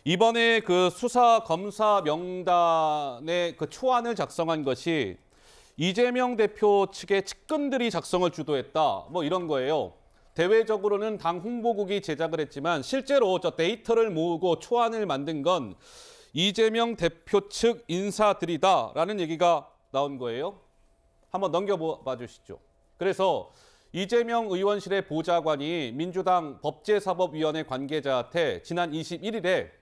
이번에 그 수사 검사 명단의 그 초안을 작성한 것이 이재명 대표 측의 측근들이 작성을 주도했다. 뭐 이런 거예요. 대외적으로는 당 홍보국이 제작을 했지만 실제로 저 데이터를 모으고 초안을 만든 건 이재명 대표 측 인사들이다라는 얘기가 나온 거예요. 한번 넘겨봐 주시죠. 그래서 이재명 의원실의 보좌관이 민주당 법제사법위원회 관계자한테 지난 21일에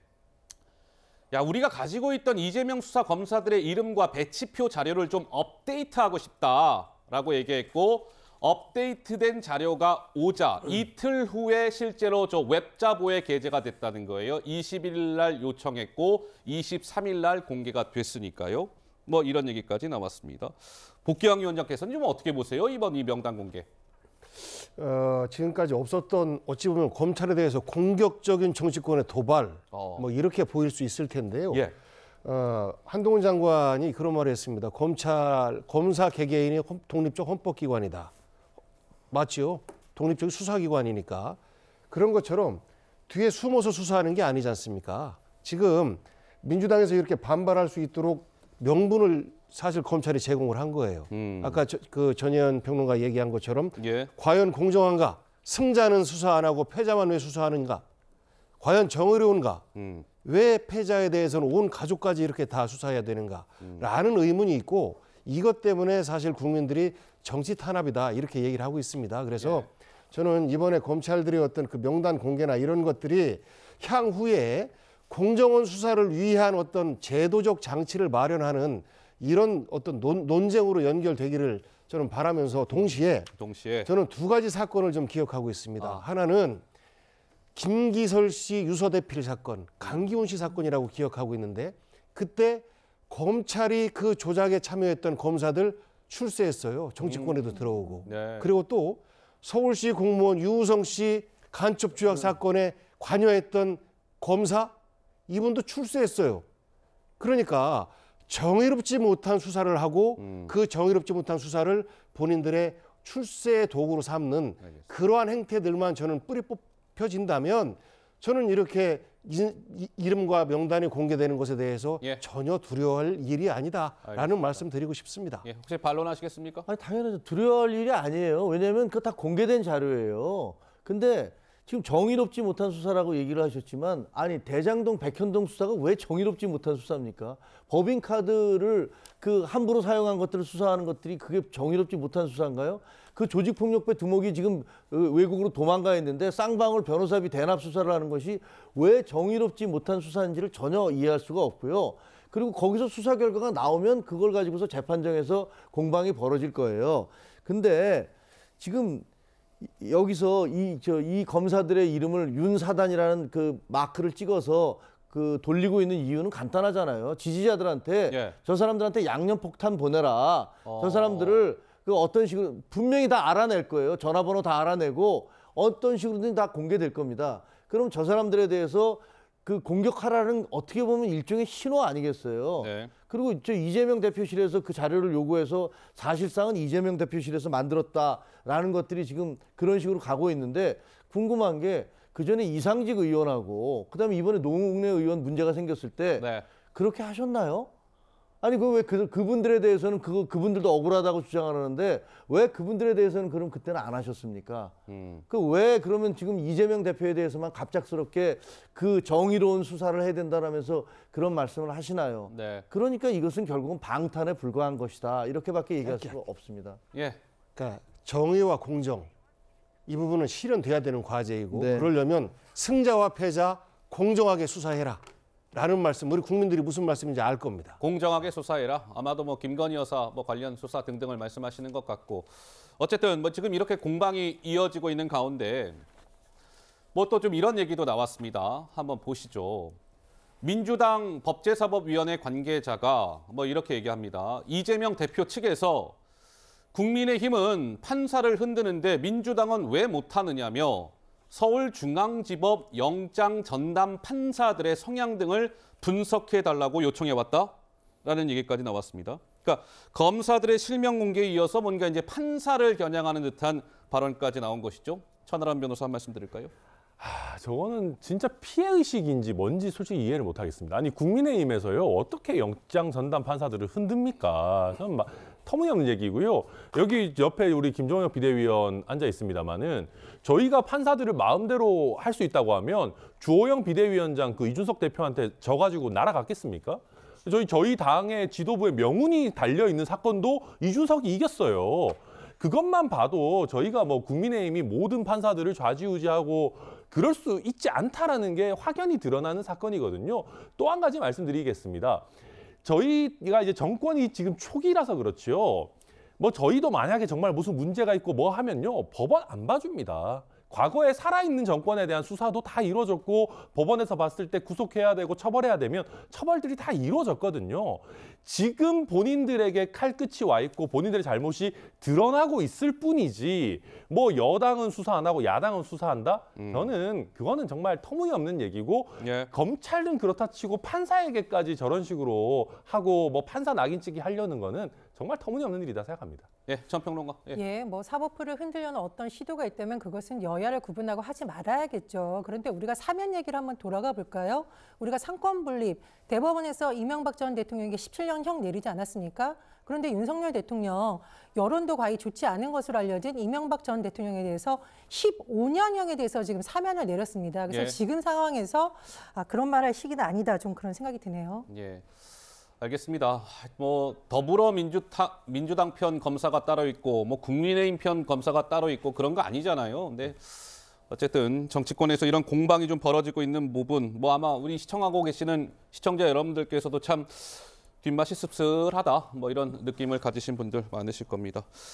야, 우리가 가지고 있던 이재명 수사 검사들의 이름과 배치표 자료를 좀 업데이트하고 싶다라고 얘기했고 업데이트된 자료가 오자 이틀 후에 실제로 저 웹자보에 게재가 됐다는 거예요. 21일 날 요청했고 23일 날 공개가 됐으니까요. 뭐 이런 얘기까지 나왔습니다. 복귀왕 위원장께서는 좀 어떻게 보세요? 이번 이 명단 공개. 지금까지 없었던 어찌 보면 검찰에 대해서 공격적인 정치권의 도발 뭐 이렇게 보일 수 있을 텐데요. 예. 한동훈 장관이 그런 말을 했습니다. 검사 개개인이 독립적 헌법기관이다. 맞지요? 독립적 수사기관이니까. 그런 것처럼 뒤에 숨어서 수사하는 게 아니지 않습니까? 지금 민주당에서 이렇게 반발할 수 있도록 명분을 사실 검찰이 제공을 한 거예요. 아까 그 전혜연 평론가 얘기한 것처럼 예. 과연 공정한가? 승자는 수사 안 하고 패자만 왜 수사하는가? 과연 정의로운가? 왜 패자에 대해서는 온 가족까지 이렇게 다 수사해야 되는가? 라는 의문이 있고 이것 때문에 사실 국민들이 정치 탄압이다 이렇게 얘기를 하고 있습니다. 그래서 저는 이번에 검찰들의 어떤 그 명단 공개나 이런 것들이 향후에 공정한 수사를 위한 어떤 제도적 장치를 마련하는 이런 어떤 논쟁으로 연결되기를 저는 바라면서 동시에 저는 두 가지 사건을 좀 기억하고 있습니다. 하나는 김기설 씨 유서대필 사건, 강기훈 씨 사건이라고 기억하고 있는데 그때 검찰이 그 조작에 참여했던 검사들 출세했어요. 정치권에도 들어오고. 네. 그리고 또 서울시 공무원 유우성 씨 간첩 조작 사건에 관여했던 검사 이분도 출세했어요. 그러니까 정의롭지 못한 수사를 하고 그 정의롭지 못한 수사를 본인들의 출세의 도구로 삼는 그러한 행태들만 저는 뿌리 뽑혀진다면 저는 이렇게 이름과 명단이 공개되는 것에 대해서 전혀 두려워할 일이 아니다라는 말씀 드리고 싶습니다. 예, 혹시 반론하시겠습니까? 아니, 당연하죠. 두려워할 일이 아니에요. 왜냐하면 그거 다 공개된 자료예요. 근데 지금 정의롭지 못한 수사라고 얘기를 하셨지만 아니 대장동 백현동 수사가 왜 정의롭지 못한 수사입니까? 법인카드를 그 함부로 사용한 것들을 수사하는 것들이 그게 정의롭지 못한 수사인가요? 그 조직폭력배 두목이 지금 외국으로 도망가 있는데 쌍방울 변호사비 대납 수사를 하는 것이 왜 정의롭지 못한 수사인지를 전혀 이해할 수가 없고요. 그리고 거기서 수사 결과가 나오면 그걸 가지고서 재판정에서 공방이 벌어질 거예요. 근데 지금 여기서 이 검사들의 이름을 윤사단이라는 그 마크를 찍어서 그 돌리고 있는 이유는 간단하잖아요. 지지자들한테 저 사람들한테 양념폭탄 보내라. 저 사람들을 그 어떤 식으로 분명히 다 알아낼 거예요. 전화번호 다 알아내고 어떤 식으로든 다 공개될 겁니다. 그럼 저 사람들에 대해서 그 공격하라는 어떻게 보면 일종의 신호 아니겠어요. 네. 그리고 저 이재명 대표실에서 그 자료를 요구해서 사실상은 이재명 대표실에서 만들었다라는 것들이 지금 그런 식으로 가고 있는데 궁금한 게 그전에 이상직 의원하고 그다음에 이번에 노웅래 의원 문제가 생겼을 때 그렇게 하셨나요? 아니 왜 그분들에 대해서는 그분들도 억울하다고 주장하는데 왜 그분들에 대해서는 그럼 그때는 안 하셨습니까? 그 왜 그러면 지금 이재명 대표에 대해서만 갑작스럽게 그 정의로운 수사를 해야 된다라면서 그런 말씀을 하시나요? 네. 그러니까 이것은 결국은 방탄에 불과한 것이다. 이렇게밖에 얘기할 수가 없습니다. 예. 그러니까 정의와 공정 이 부분은 실현돼야 되는 과제이고 그러려면 승자와 패자 공정하게 수사해라. 라는 말씀, 우리 국민들이 무슨 말씀인지 알 겁니다. 공정하게 수사해라. 아마도 뭐 김건희 여사 뭐 관련 수사 등등을 말씀하시는 것 같고 어쨌든 뭐 지금 이렇게 공방이 이어지고 있는 가운데 뭐 또 좀 이런 얘기도 나왔습니다. 한번 보시죠. 민주당 법제사법위원회 관계자가 뭐 이렇게 얘기합니다. 이재명 대표 측에서 국민의힘은 판사를 흔드는데 민주당은 왜 못하느냐며 서울중앙지법 영장 전담 판사들의 성향 등을 분석해달라고 요청해왔다라는 얘기까지 나왔습니다. 그러니까 검사들의 실명 공개에 이어서 뭔가 이제 판사를 겨냥하는 듯한 발언까지 나온 것이죠. 천하람 변호사 한 말씀 드릴까요? 저거는 진짜 피해의식인지 뭔지 솔직히 이해를 못하겠습니다. 아니 국민의힘에서요 어떻게 영장 전담 판사들을 흔듭니까? 저는 막 터무니없는 얘기고요. 여기 옆에 우리 김종혁 비대위원 앉아 있습니다만은 저희가 판사들을 마음대로 할 수 있다고 하면 주호영 비대위원장 그 이준석 대표한테 져가지고 날아갔겠습니까? 저희 당의 지도부의 명운이 달려 있는 사건도 이준석이 이겼어요. 그것만 봐도 저희가 뭐 국민의힘이 모든 판사들을 좌지우지하고 그럴 수 있지 않다라는 게 확연히 드러나는 사건이거든요. 또 한 가지 말씀드리겠습니다. 저희가 이제 정권이 지금 초기라서 그렇죠. 뭐 저희도 만약에 정말 무슨 문제가 있고 뭐 하면요. 법원 안 봐줍니다. 과거에 살아있는 정권에 대한 수사도 다 이루어졌고 법원에서 봤을 때 구속해야 되고 처벌해야 되면 처벌들이 다 이루어졌거든요. 지금 본인들에게 칼끝이 와 있고 본인들의 잘못이 드러나고 있을 뿐이지 뭐 여당은 수사 안 하고 야당은 수사한다? 저는 그거는 정말 터무니없는 얘기고 예. 검찰은 그렇다 치고 판사에게까지 저런 식으로 하고 뭐 판사 낙인찍기 하려는 거는 정말 터무니없는 일이다 생각합니다. 예, 전평론가. 예. 예, 뭐 사법부를 흔들려는 어떤 시도가 있다면 그것은 여야를 구분하고 하지 말아야겠죠. 그런데 우리가 사면 얘기를 한번 돌아가 볼까요? 우리가 상권 분립, 대법원에서 이명박 전 대통령에게 17년형 내리지 않았습니까? 그런데 윤석열 대통령 여론도 과히 좋지 않은 것으로 알려진 이명박 전 대통령에 대해서 15년형에 대해서 지금 사면을 내렸습니다. 그래서 예. 지금 상황에서 그런 말할 시기는 아니다. 좀 그런 생각이 드네요. 예. 알겠습니다. 뭐 민주당 편 검사가 따로 있고 뭐 국민의힘 편 검사가 따로 있고 그런 거 아니잖아요. 근데 어쨌든 정치권에서 이런 공방이 좀 벌어지고 있는 부분, 뭐 아마 우리 시청하고 계시는 시청자 여러분들께서도 참 뒷맛이 씁쓸하다, 뭐 이런 느낌을 가지신 분들 많으실 겁니다.